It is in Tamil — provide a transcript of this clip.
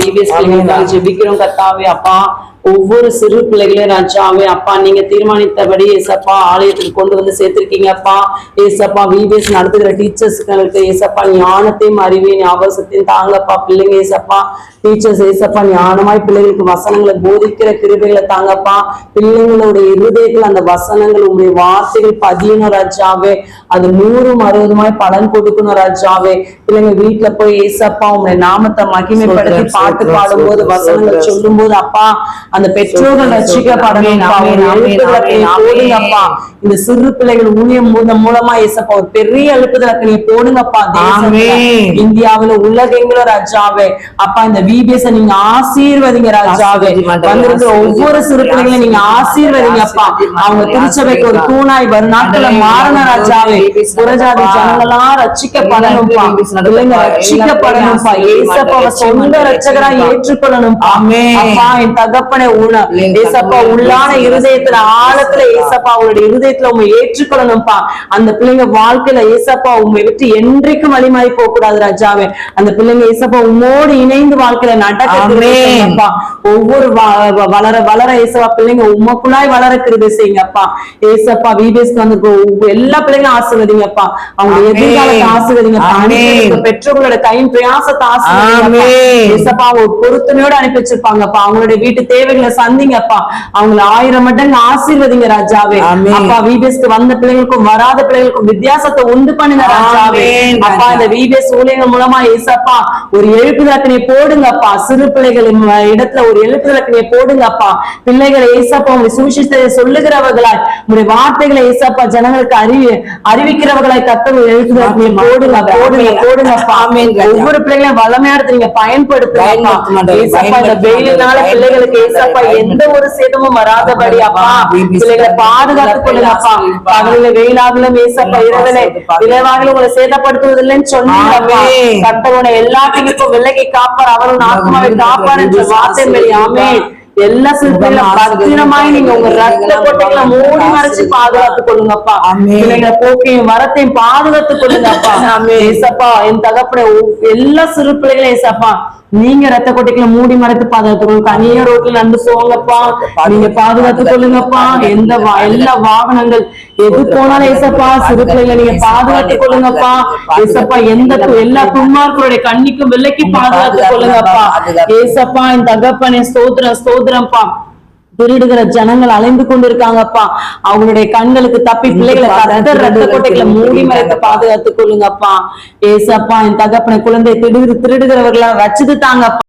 VBS பிள்ளைங்களுக்காக ஜெபிக்கிறோம் கர்த்தாவே. அப்பா ஒவ்வொரு சிறு பிள்ளைகளையும் ராஜாவே அப்பா நீங்க தீர்மானித்தபடி ஏசப்பா ஆலயத்துக்கு கொண்டு வந்து சேர்த்திருக்கீங்க அப்பா. ஏசப்பா VBS நடத்துகிற டீச்சர்ஸ்களுக்கு ஏசப்பா ஞானத்தையும் அறிவையும் ஞாபகத்தையும் தாங்கப்பா. பிள்ளைங்க ஏசப்பா டீச்சர்ஸ் ஏசப்பா ஞானமாய் பிள்ளைகளுக்கு வசனங்களை போதிக்கிற கிருபைகளை தாங்கப்பா. பிள்ளைங்களுடைய இருதயத்தில் அந்த வசனங்கள் உங்களுடைய வார்த்தைகள் பதியணும் ராஜாவே. அது 100-60 பலன் கொடுக்கணும் ராஜாவே. பிள்ளைங்க வீட்டுல போய் ஏசப்பா உங்களுடைய நாமத்தை மகிமைப்படுத்தி பாட்டு பாடும் போது வசனங்கள் சொல்லும் போது அப்பா அந்த பெற்றோர்கள் ரட்சிக்கப்படணும். இந்த சிறு பிள்ளைகள் ஊழியம் மூலமா ஏசப்பா ஒரு பெரிய எழுப்புதலுக்கு நீ போடுங்கப்பா. இந்தியாவில உலகெங்கிலும் ராஜாவே அப்பா இந்த VBS நீங்க ஆசீர்வதிங்க ராஜாவே. வந்திருக்கிற ஒவ்வொரு சிறு பிள்ளைகளையும் நீங்க ஆசீர்வதிங்க அப்பா. அவங்க திருச்சபைக்கு ஒரு தூணாய் வரும் நாட்கள மாறின ராஜாவே. புறஜாதி ஜனங்களாம் ரட்சிக்கப்படணும்பா. பிள்ளைங்க ரட்சிக்கப்படணும்பா. ஏசப்பாவை சொந்த ரட்சகரா ஏற்றுக்கொள்ளணும்பா. அப்பா என் தகப்பனை ஏசப்பா உள்ளான இருதயத்துல ஆழத்துல ஏசப்பா அவங்களுடைய இருதயத்துல உண்மை ஏற்றுக்கொள்ளணும்பா. அந்த பிள்ளைங்க வாழ்க்கையில ஏசப்பா உண்மை விட்டு என்றைக்கும் வழிமாறி போக கூடாது ராஜாவே. அந்த பிள்ளைங்க ஏசப்பா உம்மோடு இணைந்து வாழ்க்கையில நடக்கப்பா. ஒவ்வொரு வளர வளர ஏசப்பா பிள்ளைங்க உமக்குள்ளாய் வளர கிருபை செய்யுங்கப்பா. ஏசப்பா VBSக்கு வந்து எல்லா பிள்ளைங்களும் ஆசீர்வதிங்கப்பா. அவங்க எதிர்காலத்தை ஆசீர்வதிங்கப்பா. பெற்றோர்களோட கையின் பிரயாசத்தை ஆசீர்வதிங்கப்பா. ஏசப்பா ஒரு பொருத்தனையோட அனுப்பி வச்சிருப்பாங்கப்பா. அவங்களுடைய வீட்டு தேவைகளை சந்திங்கப்பா. அவங்களை 1000 மடங்கு ஆசீர்வதிங்க ராஜாவே. அப்பா VBSக்கு வந்த பிள்ளைங்களுக்கும் வராத பிள்ளைங்களுக்கும் வித்தியாசத்தை உண்டு பண்ணுங்க ராஜாவே. அப்பா இந்த VBS ஊழியங்கள் மூலமா ஏசப்பா ஒரு எழுப்புதலக்கினை போடுங்கப்பா. சிறு பிள்ளைகள் இடத்துல ஒரு எழுப்புதலக்கினை போடுங்கப்பா. பிள்ளைகளை ஏசப்பா உங்களுடைய சுவிசேஷத்தை சொல்லுகிறவர்களாய் உங்களுடைய வார்த்தைகளை ஏசப்பா ஜனங்களுக்கு அறிவிக்கிறவர்களாய் கர்த்தர் எழுப்புதலக்கினை போடுங்க போடுங்க போடுங்கப்பா. ஒவ்வொரு பிள்ளைகளையும் வளமையாடுத்து நீங்க பயன்படுத்துங்க. இந்த வெயிலினால பிள்ளைகளுக்கு ஏசப்பா எந்த ஒரு சேதமும் வராதபடி அப்பா பிள்ளைகளை பாதுகாத்துக் கொள்ளுங்கப்பா. பகலில வெயிலாகலும் ஏசப்பா இரவிலே விளைவாகலும் உங்களை சேதப்படுத்துவதில்லைன்னு சொன்னீங்கப்பா. கர்த்தருடைய எல்லா திங்களுக்கும் விலகி காப்பார், அவரும் ஆத்மாவை காப்பார் என்ற வார்த்தை வெளியாமே. எல்லா சிறுத்தைகளும் பத்திரமாய் நீங்க உங்க ரத்த கொட்டைகளை மூடி மறைச்சு பாதுகாத்துக் கொள்ளுங்கப்பா. பிள்ளைங்களை போக்கையும் வரத்தையும் பாதுகாத்துக் கொள்ளுங்கப்பா. ஏசப்பா என் தகப்பட எல்லா சிறு பிள்ளைகளும் ஏசப்பா நீங்க ரத்த கொட்டைகளை மூடி மறைத்து பாதுகாத்துக்கொள்ளுங்க. தனியா ரோட்ல நடந்து போங்கப்பா. நீங்க பாதுகாத்துக் கொள்ளுங்கப்பா. எல்லா வாகனங்கள் எது போனாலும் ஏசப்பா சிறு பிள்ளைகளை நீங்க பாதுகாத்துக் கொள்ளுங்கப்பா. ஏசப்பா எல்லா துன்மார்களுடைய கண்ணிக்கும் விலைக்கு பாதுகாத்துக் கொள்ளுங்கப்பா. ஏசப்பா என் தகப்பனே ஸ்தோத்திரம் ஸ்தோத்திரம்ப்பா. திருடுகிற ஜனங்கள் அலைந்து கொண்டிருக்காங்கப்பா. அவங்களுடைய கண்களுக்கு தப்பி பிள்ளைகளை ரத்த கொட்டைகளை மூடி மறைத்து பாதுகாத்துக் கொள்ளுங்கப்பா. ஏசப்பா என் தகப்பனை குழந்தை திருடுகிறவர்களா ரச்சித்து தாங்கப்பா.